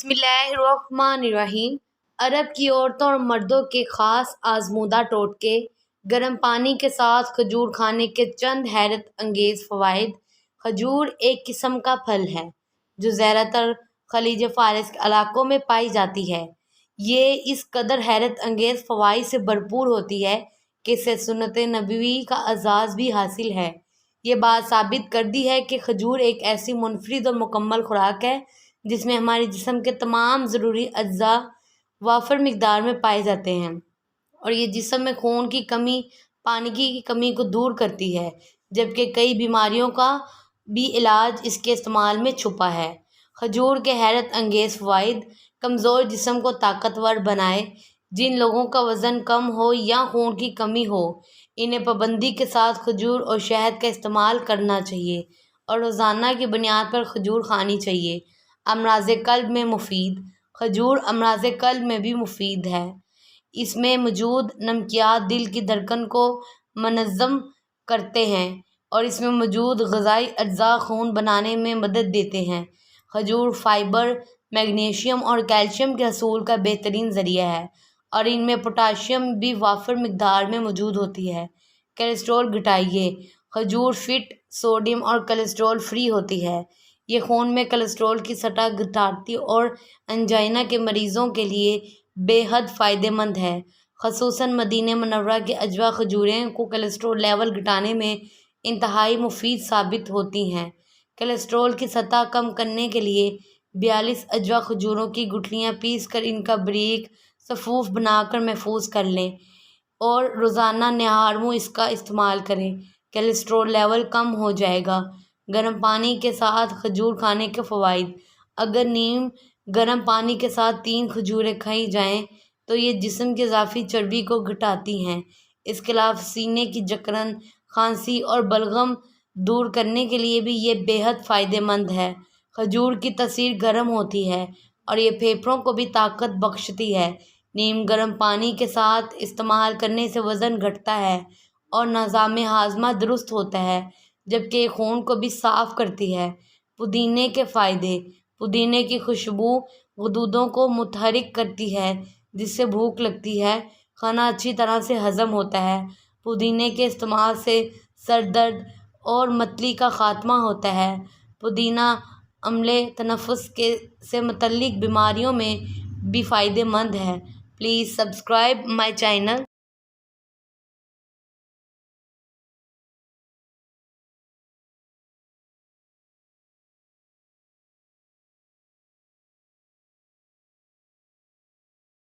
बिस्मिल्लाहिर्रहमानिर्रहीम। अरब की औरतों और मर्दों के ख़ास आज़मूदा टोटके। गर्म पानी के साथ खजूर खाने के चंद हैरत अंगेज़ फ़वाइद। खजूर एक किस्म का फल है जो ज़्यादातर खलीज फ़ारिस के इलाकों में पाई जाती है। ये इस कदर हैरत अंगेज़ फ़वाइद से भरपूर होती है कि इसे सुन्नत नबवी का एज़ाज़ भी हासिल है। ये बात साबित करती है कि खजूर एक ऐसी मुनफरिद और मुकम्मल खुराक है जिसमें हमारे जिस्म के तमाम ज़रूरी अज्जा वाफर मिकदार में पाए जाते हैं और ये जिस्म में खून की कमी, पानी की कमी को दूर करती है, जबकि कई बीमारियों का भी इलाज इसके इस्तेमाल में छुपा है। खजूर के हैरत अंगेज़ फ़वाइद। कमज़ोर जिस्म को ताकतवर बनाए। जिन लोगों का वज़न कम हो या खून की कमी हो, इन्हें पाबंदी के साथ खजूर और शहद का इस्तेमाल करना चाहिए और रोज़ाना की बुनियाद पर खजूर खानी चाहिए। अमराज़ क़ल्ब में मुफीद। खजूर अमराज़ क़ल्ब में भी मुफीद है। इसमें मौजूद नमकियात दिल की धड़कन को मनज़्ज़म करते हैं और इसमें मौजूद ग़िज़ाई अज्जा खून बनाने में मदद देते हैं। खजूर फ़ाइबर, मैग्नीशियम और कैल्शियम के हसूल का बेहतरीन ज़रिया है और इनमें पोटाशियम भी वाफर मिकदार में मौजूद होती है। कोलेस्ट्रॉल घटाइए। खजूर फ़िट, सोडियम और कोलेस्ट्रॉल फ्री होती है। ये खून में कोलेस्ट्रॉल की सतह घटाती और अंजाइना के मरीज़ों के लिए बेहद फ़ायदेमंद है। ख़ुसूसन मदीना मुनव्वरा के अजवा खजूरें को कोलेस्ट्रॉल लेवल घटाने में इंतहाई मुफीद साबित होती हैं। कोलेस्ट्रॉल की सतह कम करने के लिए 42 अजवा खजूरों की गुठलियाँ पीस कर इनका बारीक सफ़ूफ बनाकर महफूज कर लें और रोज़ाना नहार मुँह इसका इस्तेमाल करें। कोलेस्ट्रॉल लेवल कम हो जाएगा। गर्म पानी के साथ खजूर खाने के फ़वाइद। अगर नीम गर्म पानी के साथ 3 खजूरें खाई जाएं तो ये जिस्म की इज़ाफ़ी चर्बी को घटाती हैं। इसके अलावा सीने की जकड़न, खांसी और बलगम दूर करने के लिए भी ये बेहद फ़ायदेमंद है। खजूर की तासीर गर्म होती है और ये फेफड़ों को भी ताकत बख्शती है। नीम गर्म पानी के साथ इस्तेमाल करने से वज़न घटता है और निज़ाम हाज़मा दुरुस्त होता है, जबकि ये खून को भी साफ़ करती है। पुदीने के फ़ायदे। पुदीने की खुशबू गुदूदों को मुतहरिक करती है, जिससे भूख लगती है, खाना अच्छी तरह से हज़म होता है। पुदीने के इस्तेमाल से सर दर्द और मतली का ख़ात्मा होता है। पुदीना अम्ले तनफ़ुस के से मुतल्लिक़ बीमारियों में भी फ़ायदेमंद है। Please subscribe my channel.